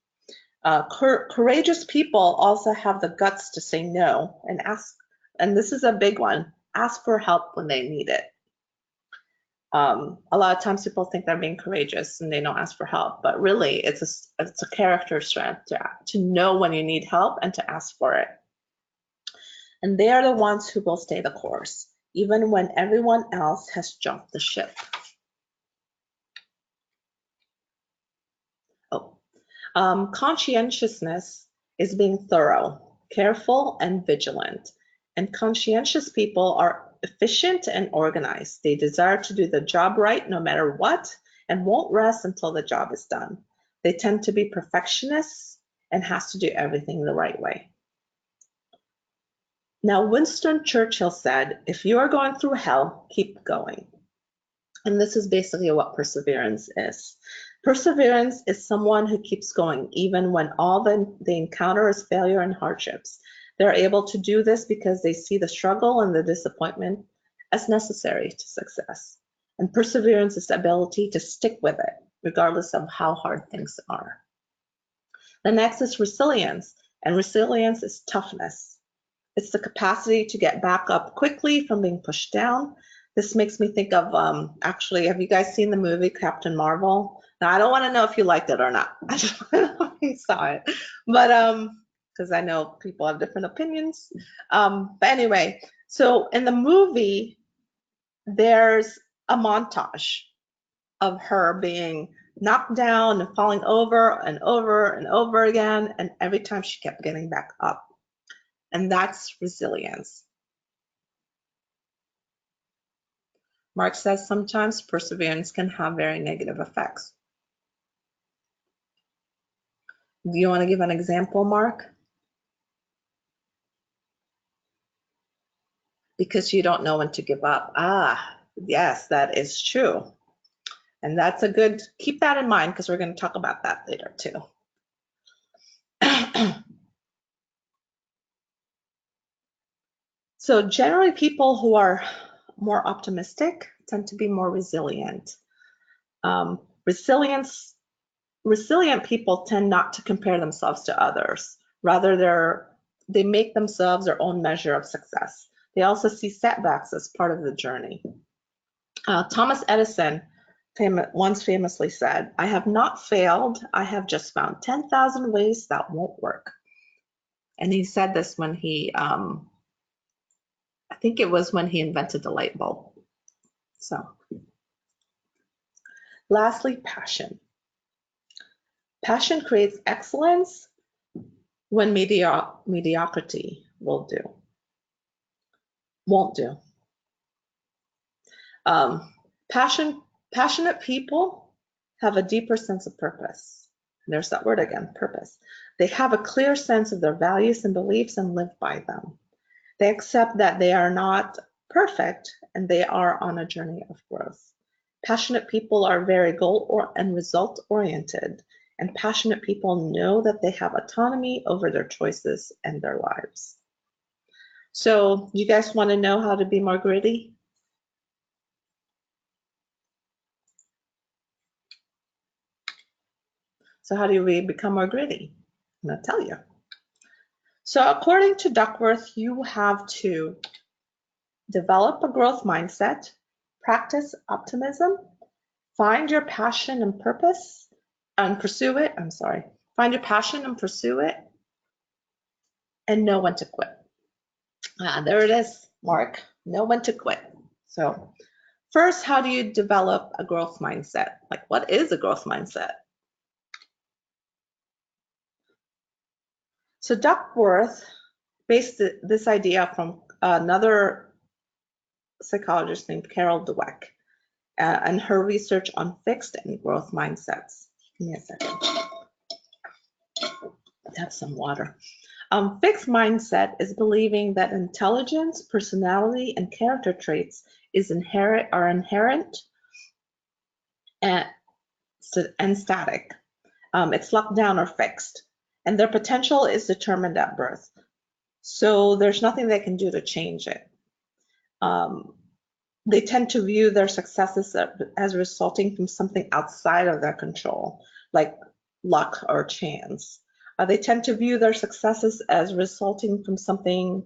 Courageous people also have the guts to say no and ask, and this is a big one, ask for help when they need it. A lot of times people think they're being courageous and they don't ask for help, but really it's a character strength to know when you need help and to ask for it. And they are the ones who will stay the course, even when everyone else has jumped the ship. Conscientiousness is being thorough, careful, and vigilant. And conscientious people are efficient and organized. They desire to do the job right no matter what and won't rest until the job is done. They tend to be perfectionists and has to do everything the right way. Now, Winston Churchill said, if you are going through hell, keep going. And this is basically what perseverance is. Perseverance is someone who keeps going even when all they encounter is failure and hardships. They're able to do this because they see the struggle and the disappointment as necessary to success. And perseverance is the ability to stick with it, regardless of how hard things are. The next is resilience, and resilience is toughness. It's the capacity to get back up quickly from being pushed down. This makes me think of, actually, have you guys seen the movie Captain Marvel? Now, I don't want to know if you liked it or not. I just want to know if you saw it. But, because I know people have different opinions. But anyway, so in the movie, there's a montage of her being knocked down and falling over and over and over again. And every time she kept getting back up. And that's resilience. Mark says sometimes perseverance can have very negative effects. Do you want to give an example, Mark? Because you don't know when to give up. Ah, yes, that is true. And that's a good, keep that in mind because we're going to talk about that later too. So generally people who are more optimistic tend to be more resilient. Resilient people tend not to compare themselves to others. Rather, they make themselves their own measure of success. They also see setbacks as part of the journey. Thomas Edison once famously said, "I have not failed, I have just found 10,000 ways that won't work." And he said this when he, I think it was when he invented the light bulb. So, lastly, passion. Passion creates excellence when mediocrity won't do. Passionate people have a deeper sense of purpose. There's that word again, purpose. They have a clear sense of their values and beliefs and live by them. They accept that they are not perfect and they are on a journey of growth. Passionate people are very goal and result oriented, and passionate people know that they have autonomy over their choices and their lives. So, you guys want to know how to be more gritty? So how do we become more gritty? I'm going to tell you. So according to Duckworth, you have to develop a growth mindset, practice optimism, find your passion and purpose, and pursue it. Find your passion and pursue it, and know when to quit. There it is, Mark. Know when to quit. So first, how do you develop a growth mindset? Like, what is a growth mindset? So Duckworth based this idea from another psychologist named Carol Dweck and her research on fixed and growth mindsets. Give me a second. Have some water. Fixed mindset is believing that intelligence, personality, and character traits are inherent and static. It's locked down or fixed, and their potential is determined at birth. So there's nothing they can do to change it. They tend to view their successes as resulting from something outside of their control, like luck or chance. They tend to view their successes as resulting from something,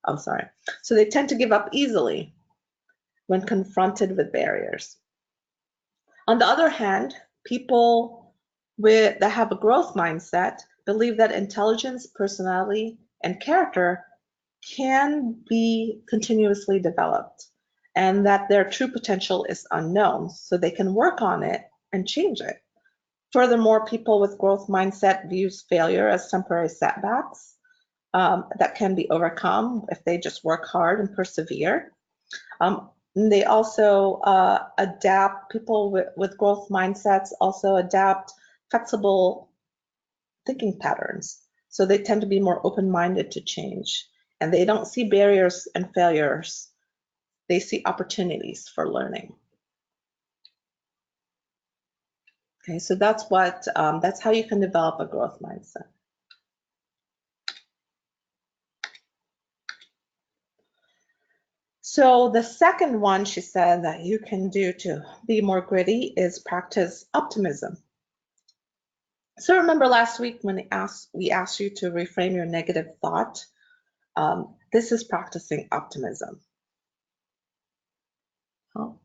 so they tend to give up easily when confronted with barriers. On the other hand, people that have a growth mindset believe that intelligence, personality, and character can be continuously developed and that their true potential is unknown, so they can work on it and change it. Furthermore, people with growth mindset views failure as temporary setbacks that can be overcome if they just work hard and persevere. They also adapt, people with growth mindsets also adapt flexible thinking patterns. So they tend to be more open-minded to change. And they don't see barriers and failures. They see opportunities for learning. Okay, so that's how you can develop a growth mindset. So the second one she said that you can do to be more gritty is practice optimism. So remember last week when we asked you to reframe your negative thought? This is practicing optimism. Oh,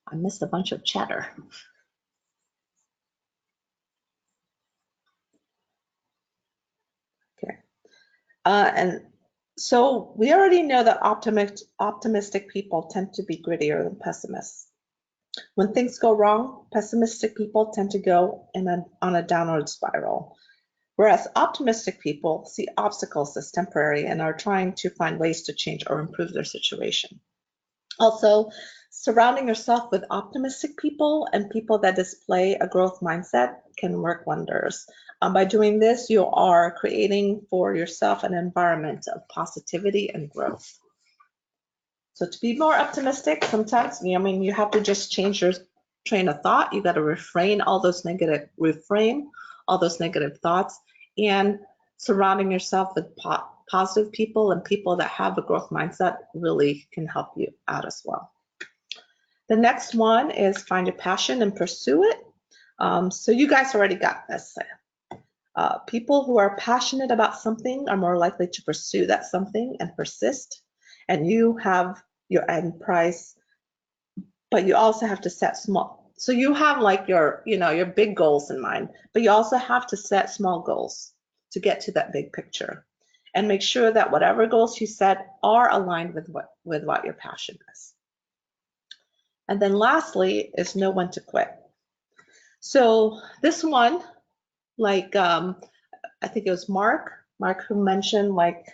I missed a bunch of chatter. Okay. And so we already know that optimistic people tend to be grittier than pessimists. When things go wrong, pessimistic people tend to go on a downward spiral, whereas optimistic people see obstacles as temporary and are trying to find ways to change or improve their situation. Also, surrounding yourself with optimistic people and people that display a growth mindset can work wonders. By doing this, you are creating for yourself an environment of positivity and growth. So to be more optimistic, sometimes, you have to just change your train of thought. You got to reframe all those negative thoughts, and surrounding yourself with positive people and people that have a growth mindset really can help you out as well. The next one is find your passion and pursue it. So you guys already got this. People who are passionate about something are more likely to pursue that something and persist. And you have your end prize but you also have to set small. So you have like your, your big goals in mind, but you also have to set small goals to get to that big picture, and make sure that whatever goals you set are aligned with what your passion is. And then lastly is know when to quit. So this one, like I think it was Mark who mentioned like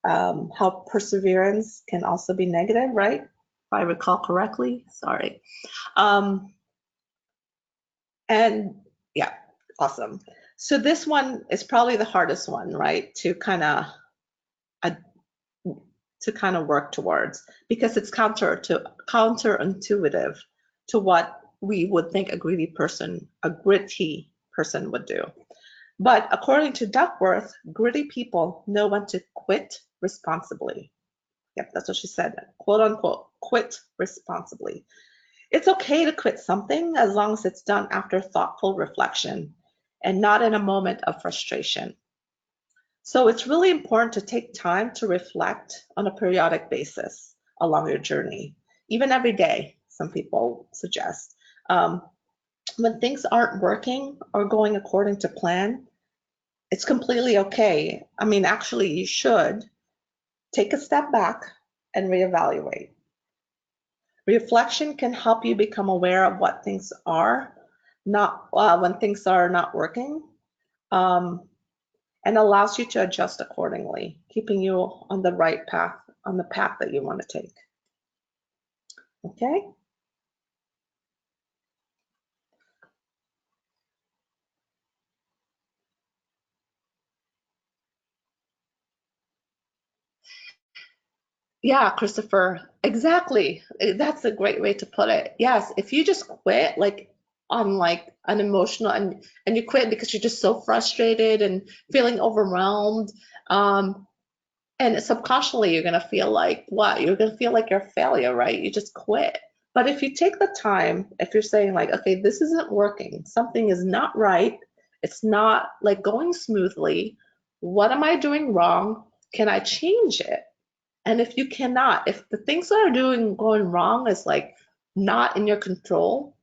how perseverance can also be negative, right? If I recall correctly, sorry. And yeah, awesome. So this one is probably the hardest one, right? To kind of work towards, because it's counterintuitive to what we would think a gritty person would do. But according to Duckworth, gritty people know when to quit responsibly. Yep, that's what she said, quote unquote, quit responsibly. It's okay to quit something as long as it's done after thoughtful reflection and not in a moment of frustration. So it's really important to take time to reflect on a periodic basis along your journey, even every day, some people suggest. When things aren't working or going according to plan, it's completely okay. I mean, actually, you should take a step back and reevaluate. Reflection can help you become aware of what things are not when things are not working, and allows you to adjust accordingly, keeping you on the right path, on the path that you want to take. Okay? Yeah, Christopher, exactly. That's a great way to put it. Yes, if you just quit like on like an emotional and you quit because you're just so frustrated and feeling overwhelmed, and subconsciously you're gonna feel like what? You're gonna feel like you're a failure, right? You just quit. But if you take the time, if you're saying like, okay, this isn't working, something is not right, it's not like going smoothly, what am I doing wrong? Can I change it? And if you cannot, if the things that are going wrong is like not in your control,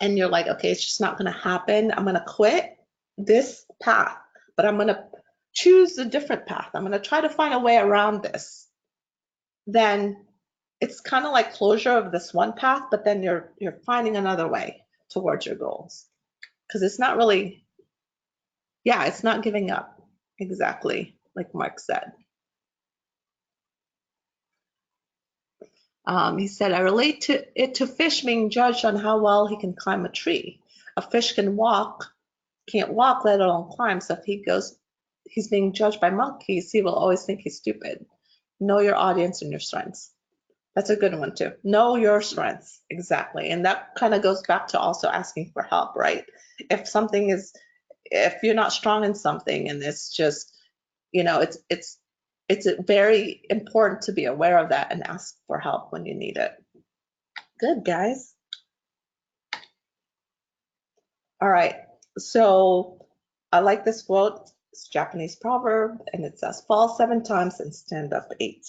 and you're like, okay, it's just not going to happen, I'm going to quit this path, but I'm going to choose a different path, I'm going to try to find a way around this, then it's kind of like closure of this one path, but then you're finding another way towards your goals, because it's not really, yeah, it's not giving up, exactly like Mark said. He said, I relate it to fish being judged on how well he can climb a tree. A fish can't walk, let alone climb. So if he's being judged by monkeys, he will always think he's stupid. Know your audience and your strengths. That's a good one too. Know your strengths, exactly. And that kind of goes back to also asking for help, right? If you're not strong in something and it's just, it's very important to be aware of that and ask for help when you need it. Good, guys. All right. So I like this quote. It's a Japanese proverb, and it says, fall 7 times and stand up 8.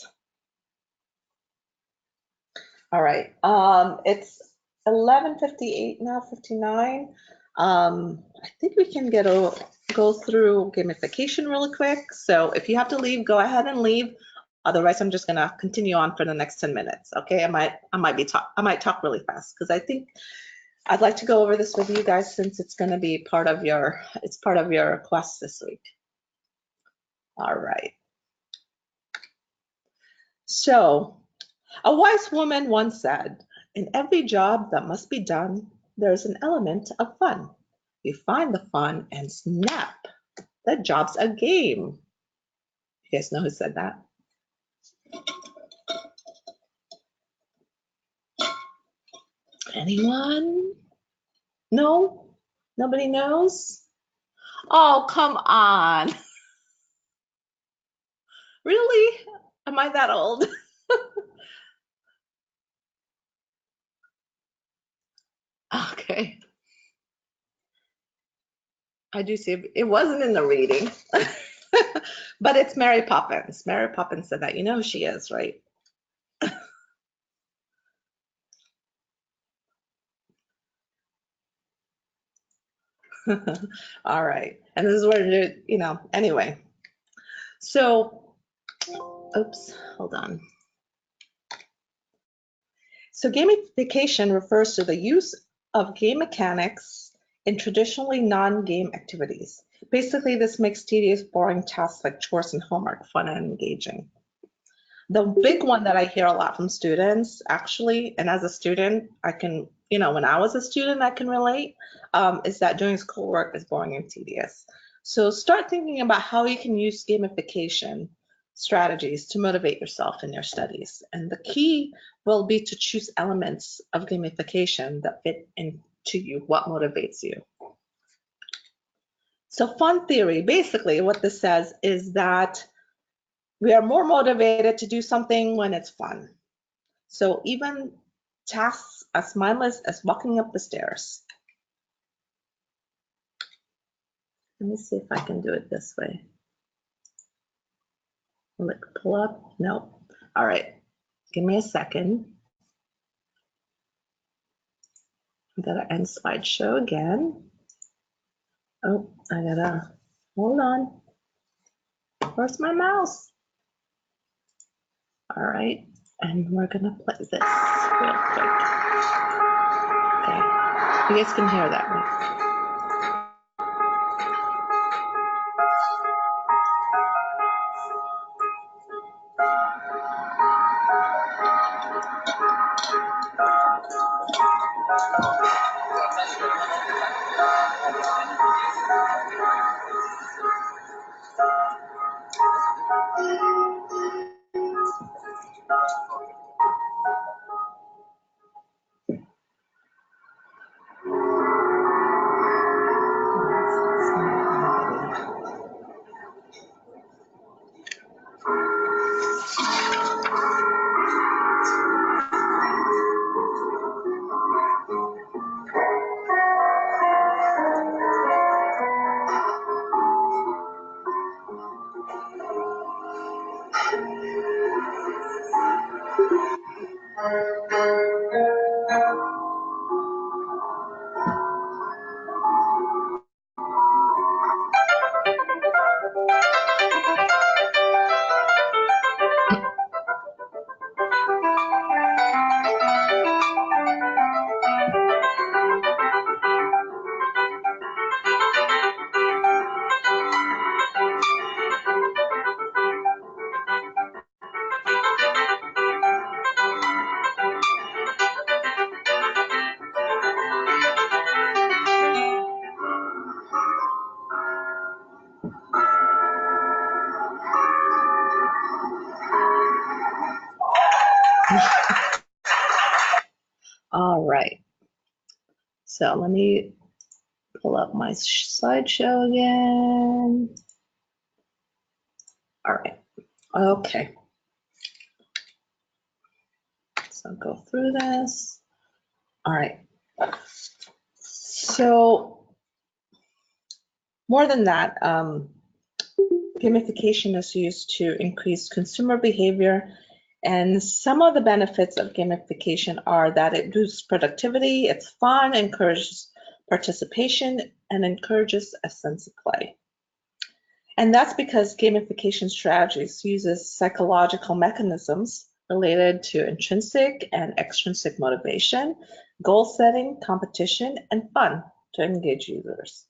All right. It's 11:58 now, 59. I think we can go through gamification really quick. So if you have to leave, go ahead and leave. Otherwise, I'm just gonna continue on for the next 10 minutes. Okay, I might talk really fast because I think I'd like to go over this with you guys since it's gonna be part of your quest this week. All right. So a wise woman once said, in every job that must be done, there's an element of fun. You find the fun and snap, that job's a game. You guys know who said that? Anyone? No? Nobody knows? Oh, come on. Really? Am I that old? Okay. I do see it wasn't in the reading. But it's Mary Poppins. Mary Poppins said that. You know who she is, right? All right. And this is where, anyway. So, oops, hold on. So gamification refers to the use of game mechanics in traditionally non-game activities. Basically, this makes tedious, boring tasks like chores and homework fun and engaging. The big one that I hear a lot from students, actually, and as a student, I can, when I was a student, I can relate, is that doing schoolwork is boring and tedious. So start thinking about how you can use gamification strategies to motivate yourself in your studies. And the key will be to choose elements of gamification that fit into you, what motivates you. So fun theory, basically what this says is that we are more motivated to do something when it's fun. So even tasks as mindless as walking up the stairs. Let me see if I can do it this way. Like pull up, no. All right, give me a second. I gotta end slideshow again. Oh, I gotta, hold on. Where's my mouse? All right, and we're gonna play this real quick. Okay, you guys can hear that, right? All right, so let me pull up my slideshow again. All right, okay. So go through this. All right. So more than that, gamification is used to increase consumer behavior. And some of the benefits of gamification are that it boosts productivity, it's fun, encourages participation, and encourages a sense of play. And that's because gamification strategies uses psychological mechanisms related to intrinsic and extrinsic motivation, goal setting, competition, and fun to engage users.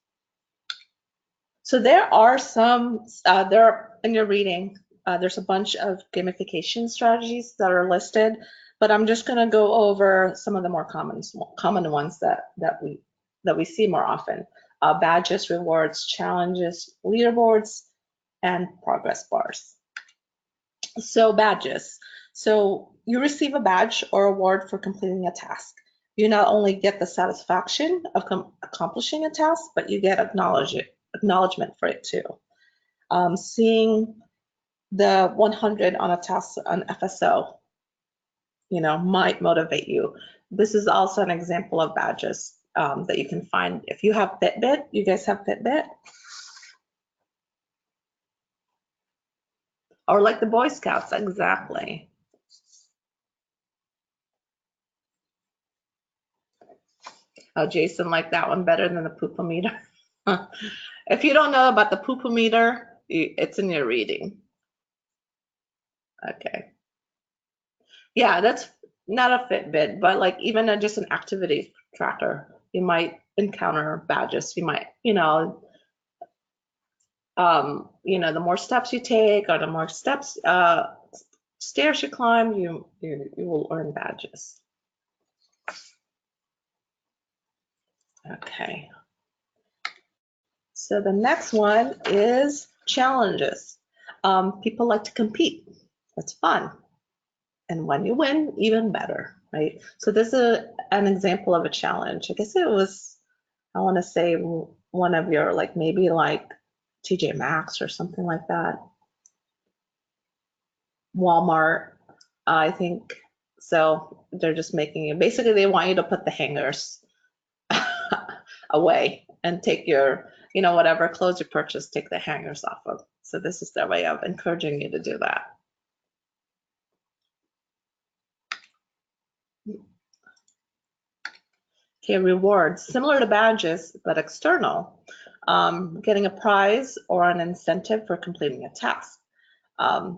So there are some, in your reading, there's a bunch of gamification strategies that are listed, but I'm just going to go over some of the more common ones that we see more often. Badges, rewards, challenges, leaderboards, and progress bars. So badges. So you receive a badge or award for completing a task. You not only get the satisfaction of accomplishing a task, but you get acknowledgement for it too. Seeing the 100 on a task on FSO, might motivate you. This is also an example of badges that you can find. If you have Fitbit, you guys have Fitbit? Or like the Boy Scouts, exactly. Oh, Jason liked that one better than the poopometer. If you don't know about the poo-poo-meter, it's in your reading. Okay. Yeah, that's not a Fitbit, but like even just an activity tracker, you might encounter badges. You might, the more steps you take or the more steps, stairs you climb, you will earn badges. Okay. So the next one is challenges. People like to compete. It's fun. And when you win, even better, right? So this is an example of a challenge. I guess it was, I want to say one of your, like maybe like TJ Maxx or something like that. Walmart, I think. So they're just making it, basically they want you to put the hangers away and take your, whatever clothes you purchase, take the hangers off of. So this is their way of encouraging you to do that. Okay, rewards, similar to badges, but external. Getting a prize or an incentive for completing a task. Do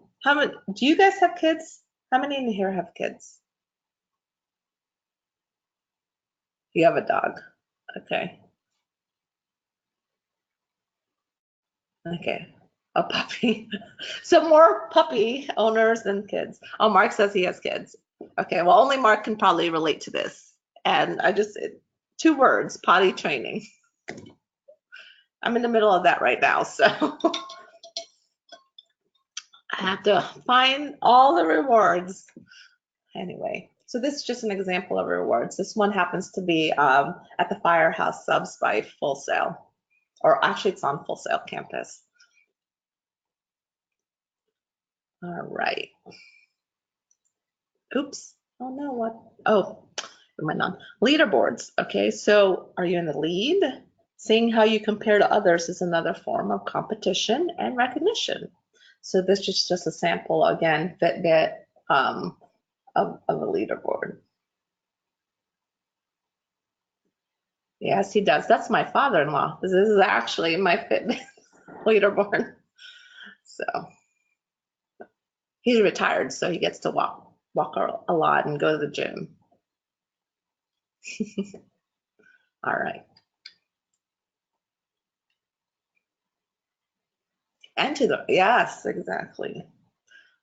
you guys have kids? How many in here have kids? You have a dog. Okay. Okay. A puppy. So more puppy owners than kids. Oh, Mark says he has kids. Okay, well, only Mark can probably relate to this. And 2 words, potty training. I'm in the middle of that right now, so I have to find all the rewards. Anyway, so this is just an example of rewards. This one happens to be at the Firehouse Subs by Full Sail, or actually it's on Full Sail campus. All right. Oops. Oh no, what? Oh, it went on. Leaderboards. Okay, so are you in the lead? Seeing how you compare to others is another form of competition and recognition. So this is just a sample, again, Fitbit of a leaderboard. Yes, he does. That's my father-in-law. This is actually my Fitbit leaderboard. So he's retired, so he gets to walk a lot and go to the gym. All right. And to the, yes, exactly.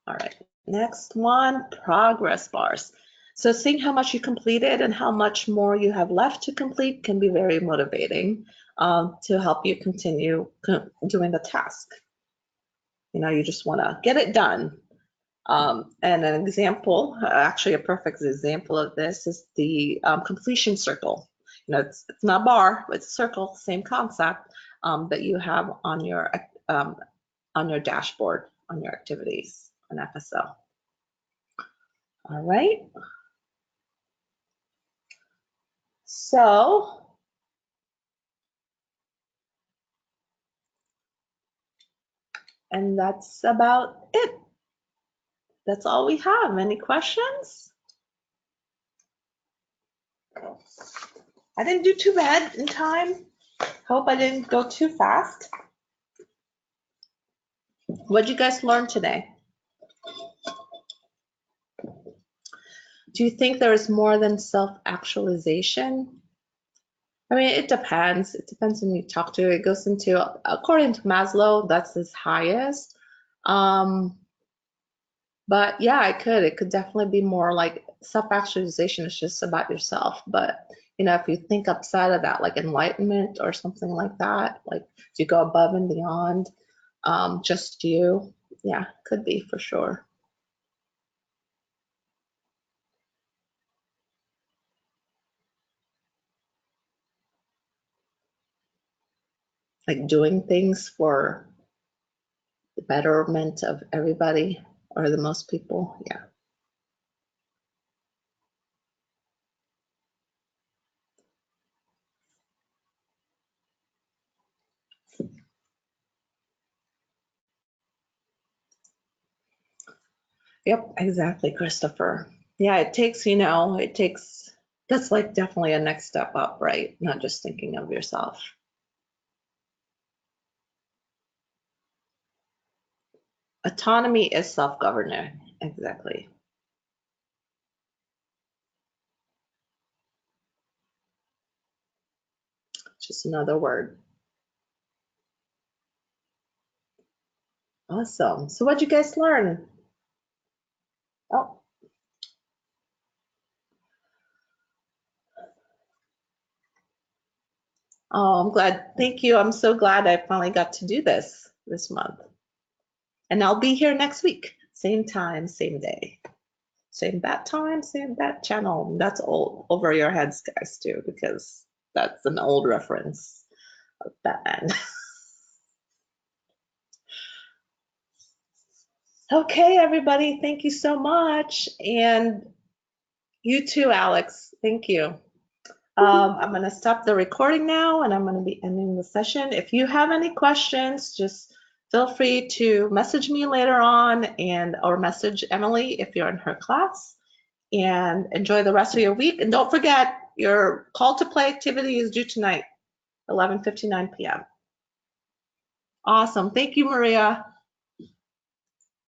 All right, next one, progress bars. So seeing how much you completed and how much more you have left to complete can be very motivating to help you continue doing the task. You just want to get it done. And an example, actually a perfect example of this is the completion circle. It's not a bar, it's a circle, same concept that you have on your dashboard, on your activities on FSL. All right. So, and that's about it. That's all we have. Any questions? I didn't do too bad in time. Hope I didn't go too fast. What did you guys learn today? Do you think there is more than self-actualization? I mean, it depends. It depends when you talk to. It goes into, according to Maslow, that's his highest. But yeah, it could definitely be more like self-actualization is just about yourself. But if you think outside of that, like enlightenment or something like that, like if you go above and beyond just you, yeah, could be for sure. Like doing things for the betterment of everybody or the most people, yeah. Yep, exactly, Christopher. Yeah, that's like definitely a next step up, right? Not just thinking of yourself. Autonomy is self-governing, exactly. Just another word. Awesome. So what'd you guys learn? Oh, I'm glad. Thank you. I'm so glad I finally got to do this month. And I'll be here next week. Same time, same day. Same bat time, same bat channel. That's old over your heads, guys, too, because that's an old reference of Batman. Okay, everybody, thank you so much. And you too, Alex. Thank you. I'm going to stop the recording now and I'm going to be ending the session. If you have any questions, just feel free to message me later on or message Emily if you're in her class. And enjoy the rest of your week. And don't forget, your call to play activity is due tonight, 11:59 p.m. Awesome. Thank you, Maria.